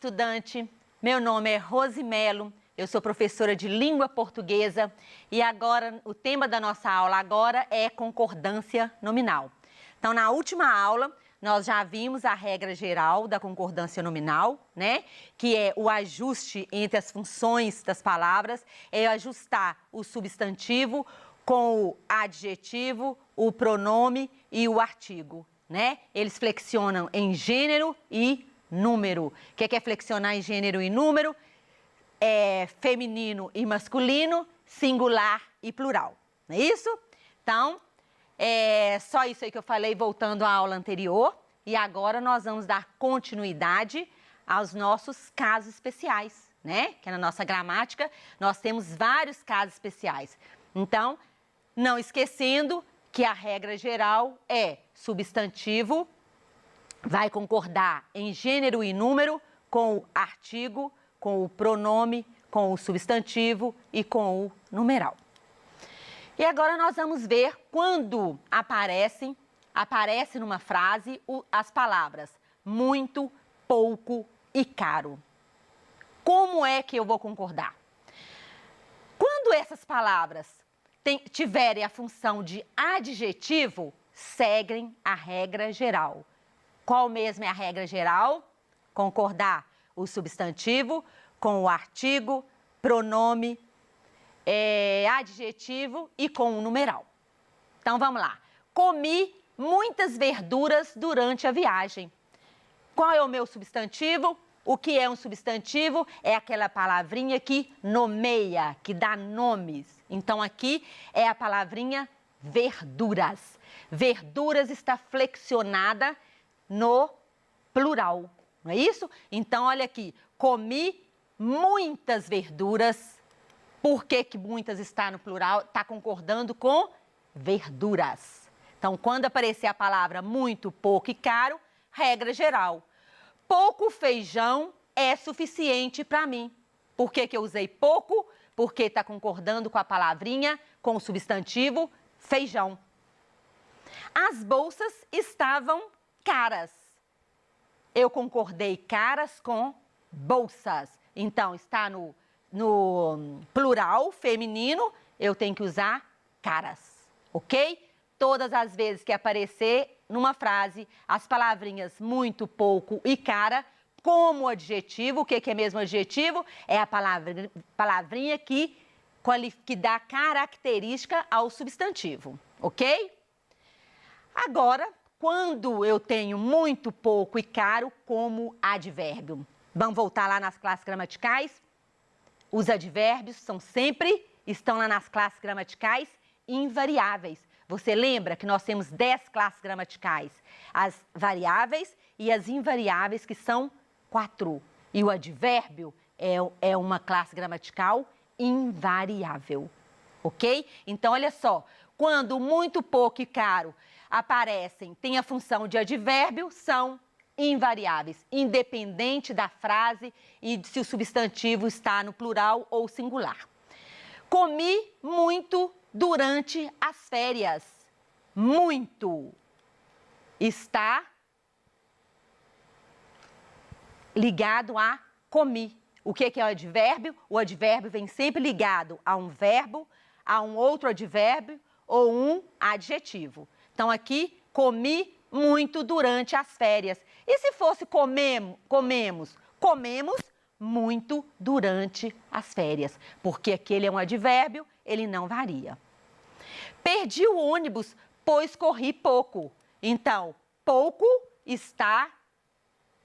estudante, meu nome é Rosimelo, eu sou professora de língua portuguesa e agora o tema da nossa aula agora é concordância nominal. Então, na última aula, nós já vimos a regra geral da concordância nominal, né? Que é o ajuste entre as funções das palavras, é ajustar o substantivo com o adjetivo, o pronome e o artigo, né? Eles flexionam em gênero e número. O que é flexionar em gênero e número? É feminino e masculino, singular e plural. Não é isso? Então, é só isso aí que eu falei voltando à aula anterior. E agora nós vamos dar continuidade aos nossos casos especiais, né? Que na nossa gramática nós temos vários casos especiais. Então, não esquecendo que a regra geral é substantivo, vai concordar em gênero e número com o artigo, com o pronome, com o substantivo e com o numeral. E agora nós vamos ver quando aparece numa frase as palavras muito, pouco e caro. Como é que eu vou concordar? Quando essas palavras tiverem a função de adjetivo, seguem a regra geral. Qual mesmo é a regra geral? Concordar o substantivo com o artigo, pronome, adjetivo e com o numeral. Então, vamos lá. Comi muitas verduras durante a viagem. Qual é o meu substantivo? O que é um substantivo? É aquela palavrinha que nomeia, que dá nomes. Então, aqui é a palavrinha verduras. Verduras está flexionada no plural, não é isso? Então, olha aqui, comi muitas verduras. Por que que muitas está no plural? Está concordando com verduras. Então, quando aparecer a palavra muito, pouco e caro, regra geral. Pouco feijão é suficiente para mim. Por que que eu usei pouco? Porque está concordando com a palavrinha, com o substantivo feijão. As bolsas estavam caras. Eu concordei caras com bolsas. Então, está no plural feminino, eu tenho que usar caras, ok? Todas as vezes que aparecer numa frase as palavrinhas muito, pouco e cara, como adjetivo, o que é mesmo adjetivo? É a palavrinha que dá característica ao substantivo, ok? Agora, quando eu tenho muito, pouco e caro como advérbio. Vamos voltar lá nas classes gramaticais. Os advérbios estão lá nas classes gramaticais invariáveis. Você lembra que nós temos 10 classes gramaticais? As variáveis e as invariáveis, que são 4. E o advérbio é uma classe gramatical invariável, ok? Então, olha só, quando muito, pouco e caro aparecem, tem a função de advérbio, são invariáveis, independente da frase e se o substantivo está no plural ou singular. Comi muito durante as férias. Muito está ligado a comi. O que é o advérbio? O advérbio vem sempre ligado a um verbo, a um outro advérbio ou um adjetivo. Então, aqui, comi muito durante as férias. E se fosse comemos muito durante as férias, porque aquele é um advérbio, ele não varia. Perdi o ônibus, pois corri pouco. Então, pouco está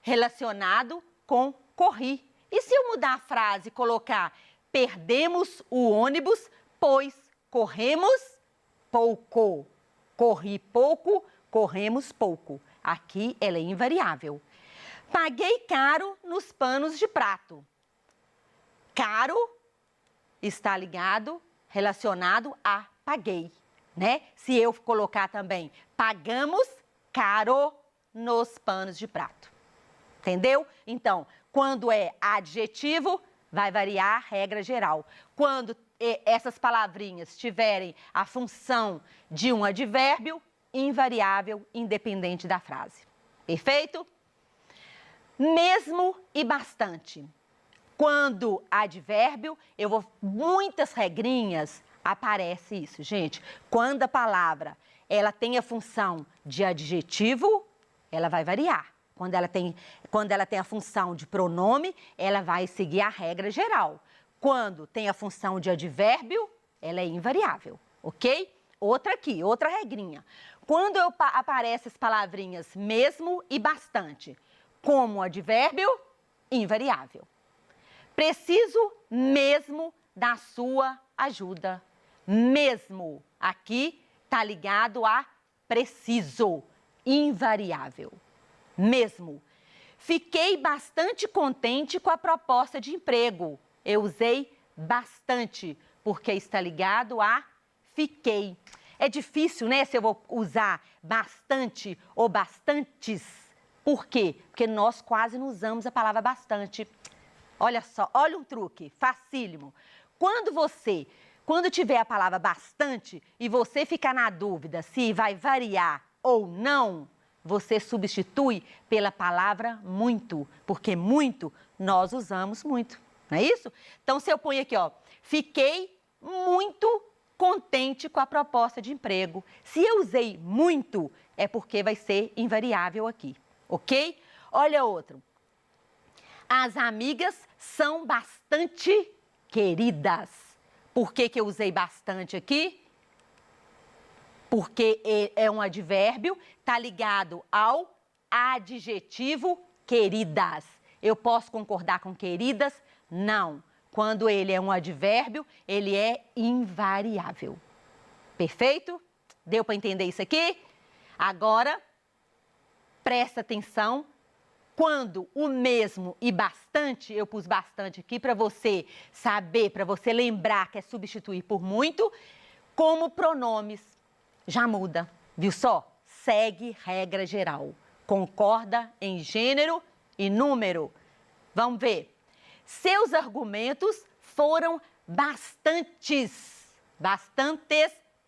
relacionado com corri. E se eu mudar a frase e colocar perdemos o ônibus, pois corremos pouco. Corri pouco, corremos pouco. Aqui ela é invariável. Paguei caro nos panos de prato. Caro está relacionado a paguei, né? Se eu colocar também pagamos caro nos panos de prato. Entendeu? Então, quando é adjetivo, vai variar a regra geral. Quando essas palavrinhas tiverem a função de um advérbio, invariável, independente da frase. Perfeito? Mesmo e bastante. Quando advérbio, muitas regrinhas, aparece isso, gente. Quando a palavra, ela tem a função de adjetivo, ela vai variar. Quando ela tem a função de pronome, ela vai seguir a regra geral. Quando tem a função de advérbio, ela é invariável, ok? Outra regrinha. Quando aparecem as palavrinhas mesmo e bastante, como advérbio, invariável. Preciso mesmo da sua ajuda. Mesmo, aqui está ligado a preciso, invariável. Mesmo. Fiquei bastante contente com a proposta de emprego. Eu usei bastante, porque está ligado a fiquei. É difícil, né, se eu vou usar bastante ou bastantes. Por quê? Porque nós quase não usamos a palavra bastante. Olha só, olha um truque, facílimo. Quando tiver a palavra bastante e você ficar na dúvida se vai variar ou não, você substitui pela palavra muito, porque muito nós usamos muito, não é isso? Então, se eu ponho aqui, ó, fiquei muito contente com a proposta de emprego. Se eu usei muito, é porque vai ser invariável aqui, ok? Olha outro. As amigas são bastante queridas. Por que eu usei bastante aqui? Porque é um advérbio, está ligado ao adjetivo queridas. Eu posso concordar com queridas? Não. Quando ele é um advérbio, ele é invariável. Perfeito? Deu para entender isso aqui? Agora, presta atenção. Quando o mesmo e bastante, eu pus bastante aqui para você saber, para você lembrar que é substituir por muito, como pronomes, já muda, viu só? Segue regra geral, concorda em gênero e número. Vamos ver. Seus argumentos foram bastantes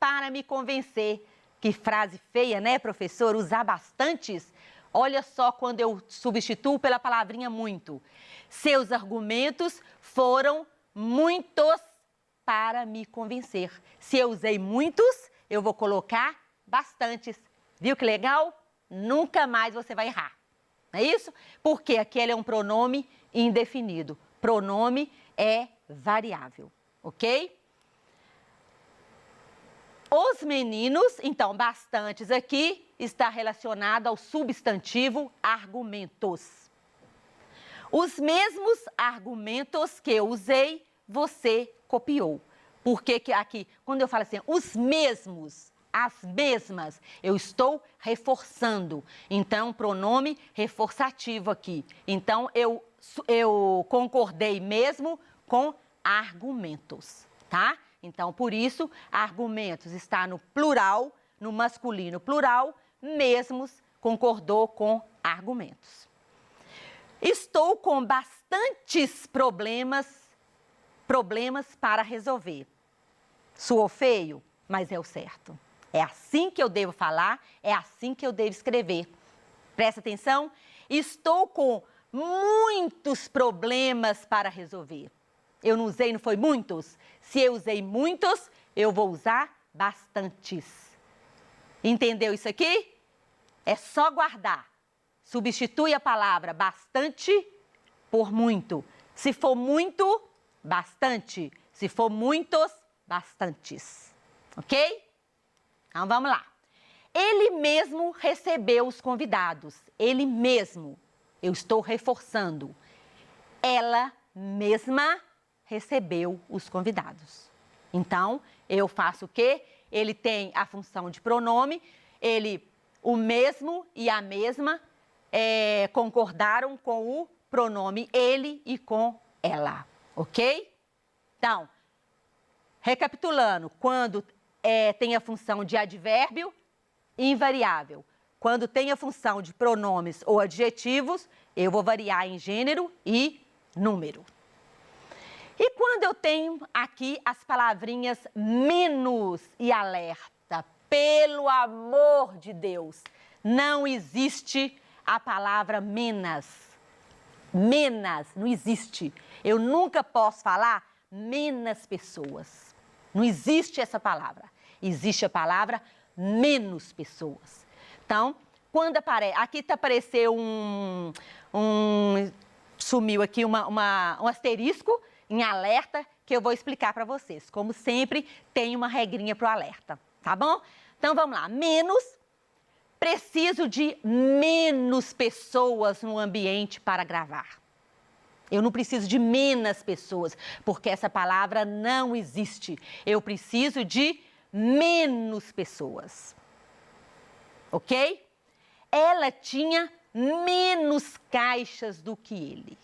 para me convencer. Que frase feia, né, professor? Usar bastantes. Olha só quando eu substituo pela palavrinha muito. Seus argumentos foram muitos para me convencer. Se eu usei muitos, eu vou colocar bastantes. Viu que legal? Nunca mais você vai errar. Não é isso? Porque aquele é um pronome indefinido. Pronome é variável, ok? Os meninos, então, bastantes aqui, está relacionado ao substantivo argumentos. Os mesmos argumentos que eu usei, você copiou. Porque aqui, quando eu falo assim, os mesmos, as mesmas, eu estou reforçando. Então, pronome reforçativo aqui. Então, eu concordei mesmo com argumentos, tá? Então, por isso, argumentos está no plural, no masculino plural, mesmos concordou com argumentos. Estou com bastantes problemas para resolver. Soou feio, mas é o certo. É assim que eu devo falar, é assim que eu devo escrever. Presta atenção. Estou com muitos problemas para resolver. Eu não usei, não foi muitos? Se eu usei muitos, eu vou usar bastantes. Entendeu isso aqui? É só guardar. Substitui a palavra bastante por muito. Se for muito, bastante. Se for muitos, bastantes. Ok? Então, vamos lá. Ele mesmo recebeu os convidados. Ele mesmo. Eu estou reforçando. Ela mesma recebeu os convidados. Então, eu faço o quê? Ele tem a função de pronome, o mesmo e a mesma concordaram com o pronome ele e com ela, ok? Então, recapitulando, quando tem a função de advérbio, invariável. Quando tem a função de pronomes ou adjetivos, eu vou variar em gênero e número. E quando eu tenho aqui as palavrinhas menos e alerta, pelo amor de Deus, não existe a palavra menos. menos, não existe. Eu nunca posso falar menos pessoas. Não existe essa palavra. Existe a palavra menos pessoas. Então, quando aparece... Aqui apareceu sumiu aqui um asterisco em alerta que eu vou explicar para vocês. Como sempre, tem uma regrinha para o alerta, tá bom? Então, vamos lá. Menos, preciso de menos pessoas no ambiente para gravar. Eu não preciso de menos pessoas, porque essa palavra não existe. Eu preciso de menos pessoas. Ok? Ela tinha menos caixas do que ele.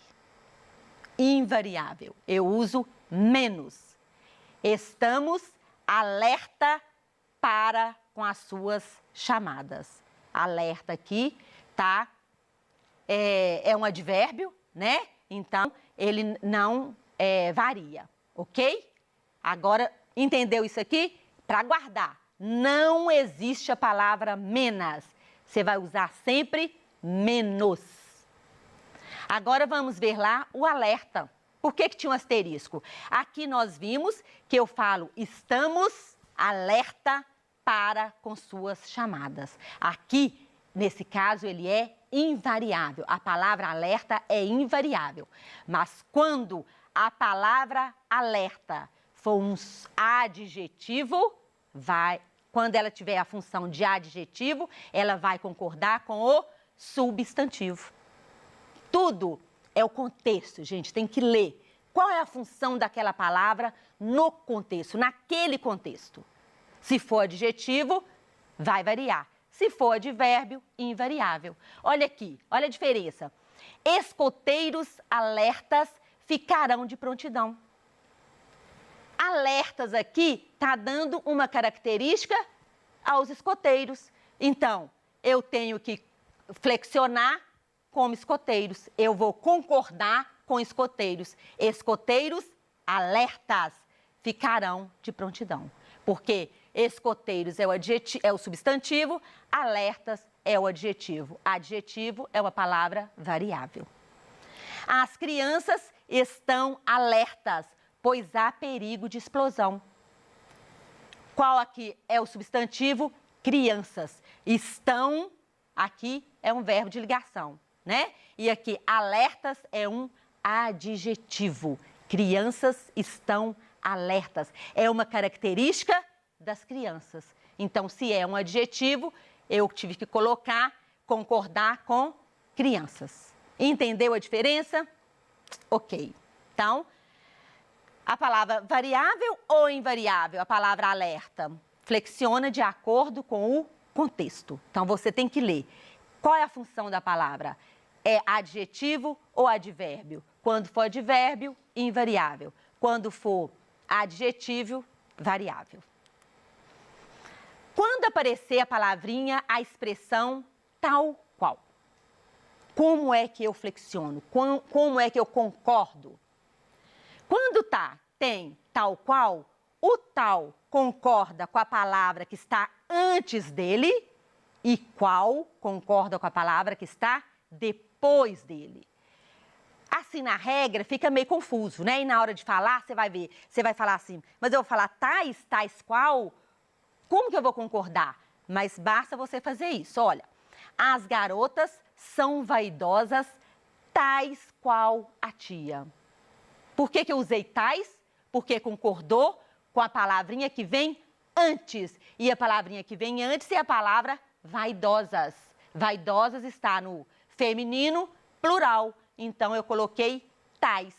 Invariável. Eu uso menos. Estamos alerta para com as suas chamadas. Alerta aqui, tá? É um advérbio, né? Então, ele não varia, ok? Agora, entendeu isso aqui? Para guardar, não existe a palavra menos. Você vai usar sempre menos. Agora, vamos ver lá o alerta. Por que tinha um asterisco? Aqui nós vimos que eu falo, estamos alerta para com suas chamadas. Aqui, nesse caso, ele é invariável. A palavra alerta é invariável. Mas quando a palavra alerta for um adjetivo, quando ela tiver a função de adjetivo, ela vai concordar com o substantivo. Tudo é o contexto, gente, tem que ler. Qual é a função daquela palavra no contexto, naquele contexto? Se for adjetivo, vai variar. Se for advérbio, invariável. Olha aqui, olha a diferença. Escoteiros alertas ficarão de prontidão. Alertas aqui está dando uma característica aos escoteiros. Então, eu tenho que flexionar como escoteiros. Eu vou concordar com escoteiros. Escoteiros alertas ficarão de prontidão. Porque escoteiros é o substantivo, alertas é o adjetivo. Adjetivo é uma palavra variável. As crianças estão alertas, pois há perigo de explosão. Qual aqui é o substantivo? Crianças. Estão, aqui é um verbo de ligação, né? E aqui, alertas é um adjetivo. Crianças estão alertas. É uma característica das crianças. Então, se é um adjetivo, eu tive que concordar com crianças. Entendeu a diferença? Ok. Então, a palavra variável ou invariável? A palavra alerta flexiona de acordo com o contexto. Então, você tem que ler. Qual é a função da palavra? É adjetivo ou advérbio? Quando for advérbio, invariável. Quando for adjetivo, variável. Quando aparecer a palavrinha, a expressão tal qual. Como é que eu flexiono? Como é que eu concordo? Quando tem tal qual, o tal concorda com a palavra que está antes dele e qual concorda com a palavra que está depois dele. Assim, na regra, fica meio confuso, né? E na hora de falar, você vai ver, você vai falar assim, mas eu vou falar tais qual, como que eu vou concordar? Mas basta você fazer isso, olha. As garotas são vaidosas, tais qual a tia. Por que eu usei tais? Porque concordou com a palavrinha que vem antes. E a palavrinha que vem antes é a palavra vaidosas. Vaidosas está no feminino plural. Então, eu coloquei tais.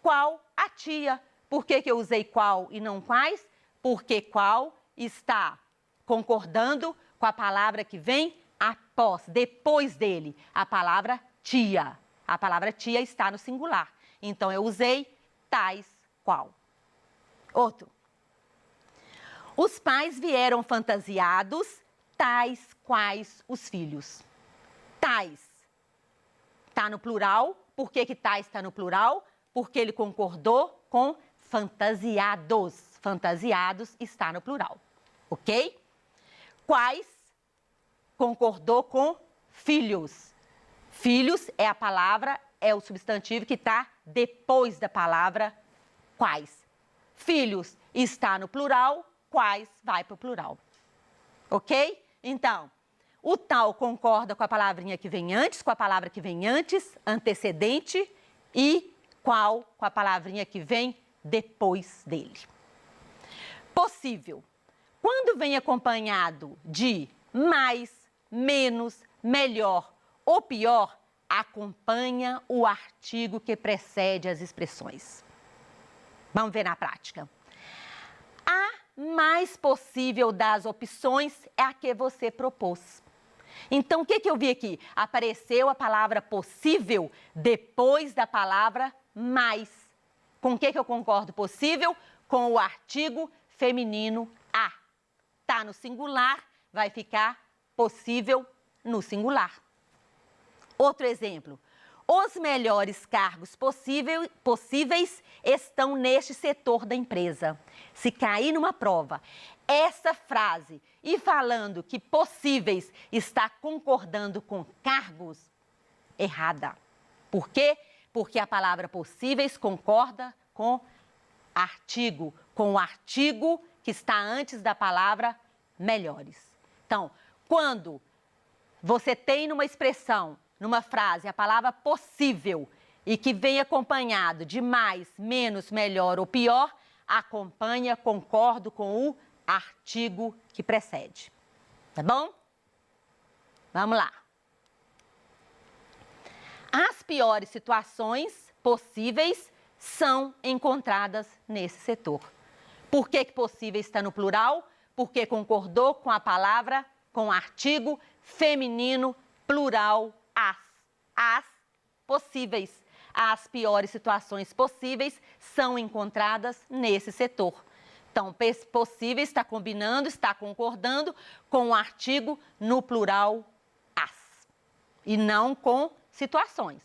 Qual a tia? Por que eu usei qual e não quais? Porque qual está concordando com a palavra que vem após, depois dele, a palavra tia. A palavra tia está no singular. Então, eu usei tais qual. Outro. Os pais vieram fantasiados, tais quais os filhos. Tais. Está no plural. Por que tais está no plural? Porque ele concordou com fantasiados. Fantasiados está no plural. Ok? Quais concordou com filhos. Filhos é a palavra, é o substantivo que está depois da palavra quais. Filhos está no plural, quais vai para o plural. Ok? Então, o tal concorda com a palavrinha que vem antes, com a palavra que vem antes, antecedente, e qual com a palavrinha que vem depois dele. Possível. Quando vem acompanhado de mais, menos, melhor ou pior, acompanha o artigo que precede as expressões. Vamos ver na prática. A mais possível das opções é a que você propôs. Então, o que eu vi aqui? Apareceu a palavra possível depois da palavra mais. Com o que eu concordo possível? Com o artigo feminino a. Tá no singular, vai ficar possível no singular. Outro exemplo. Os melhores cargos possíveis estão neste setor da empresa. Se cair numa prova, essa frase e falando que possíveis está concordando com cargos, errada. Por quê? Porque a palavra possíveis concorda com o artigo que está antes da palavra melhores. Então, quando você tem numa expressão, numa frase, a palavra possível e que vem acompanhado de mais, menos, melhor ou pior, acompanha, concordo com o artigo que precede. Tá bom? Vamos lá. As piores situações possíveis são encontradas nesse setor. Por que possível está no plural? Porque concordou com a palavra, com o artigo feminino plural as. As possíveis. As piores situações possíveis são encontradas nesse setor. Então, possível está combinando, está concordando com o artigo no plural as. E não com situações,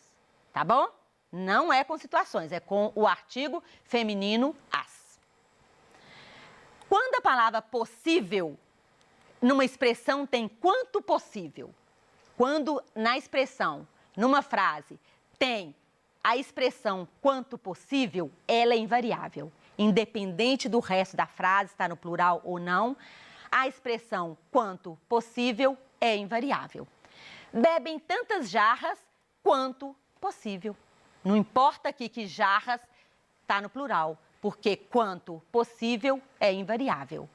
tá bom? Não é com situações, é com o artigo feminino as. Quando a palavra possível, numa expressão, tem quanto possível? Quando na expressão, numa frase, tem a expressão quanto possível, ela é invariável. Independente do resto da frase, está no plural ou não, a expressão quanto possível é invariável. Bebem tantas jarras quanto possível. Não importa aqui que jarras está no plural, porque quanto possível é invariável.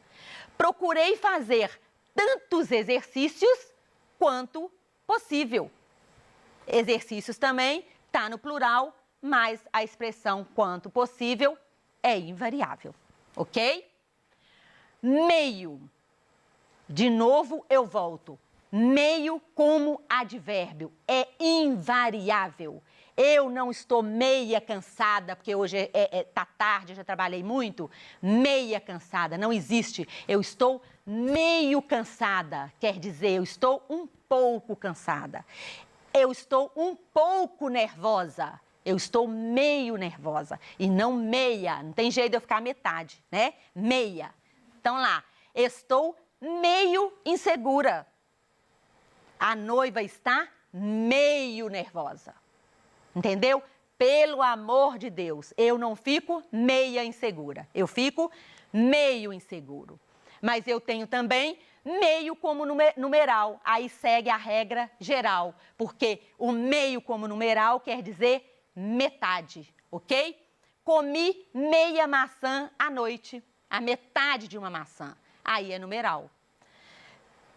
Procurei fazer tantos exercícios quanto possível. Exercícios também está no plural, mas a expressão quanto possível é invariável, ok? Meio. De novo eu volto. Meio como advérbio é invariável. Eu não estou meia cansada, porque hoje tá tarde, eu já trabalhei muito. Meia cansada, não existe. Eu estou meio cansada, quer dizer, eu estou um pouco cansada. Eu estou um pouco nervosa. Eu estou meio nervosa e não meia. Não tem jeito de eu ficar metade, né? Meia. Então lá, estou meio insegura. A noiva está meio nervosa. Entendeu? Pelo amor de Deus, eu não fico meia insegura. Eu fico meio inseguro. Mas eu tenho também meio como numeral. Aí segue a regra geral, porque o meio como numeral quer dizer metade, ok? Comi meia maçã à noite, a metade de uma maçã. Aí é numeral.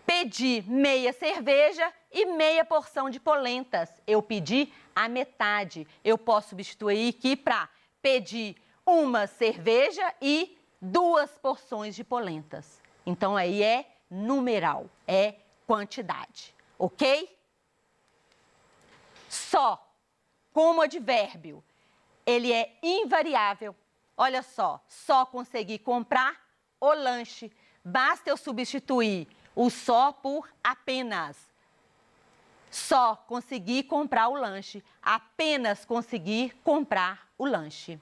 Pedi meia cerveja e meia porção de polentas. Eu pedi a metade. Eu posso substituir aqui para pedir uma cerveja e 2 porções de polentas. Então, aí é numeral, é quantidade, ok? Só, como advérbio, ele é invariável. Olha só consegui comprar o lanche. Basta eu substituir o só por apenas. Só consegui comprar o lanche. Apenas consegui comprar o lanche.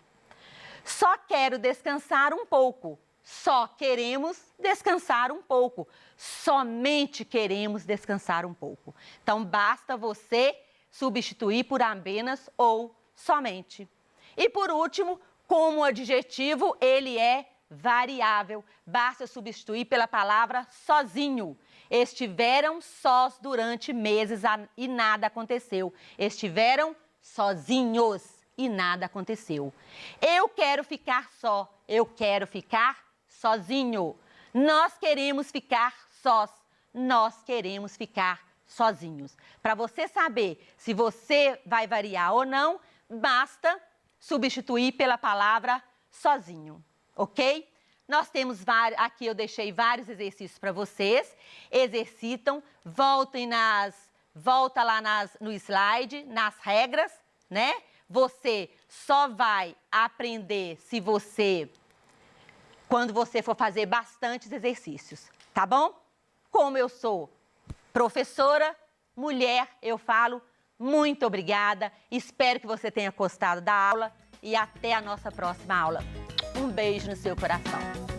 Só quero descansar um pouco. Só queremos descansar um pouco. Somente queremos descansar um pouco. Então, basta você substituir por apenas ou somente. E por último, como adjetivo, ele é variável. Basta substituir pela palavra sozinho. Estiveram sós durante meses e nada aconteceu. Estiveram sozinhos e nada aconteceu. Eu quero ficar só. Eu quero ficar sozinho. Nós queremos ficar sós. Nós queremos ficar sozinhos. Para você saber se você vai variar ou não, basta substituir pela palavra sozinho, ok? Nós temos vários, aqui eu deixei vários exercícios para vocês. Exercitam, volta lá no slide, nas regras, né? Você só vai aprender quando você for fazer bastantes exercícios, tá bom? Como eu sou professora, mulher, eu falo muito obrigada. Espero que você tenha gostado da aula e até a nossa próxima aula. Um beijo no seu coração.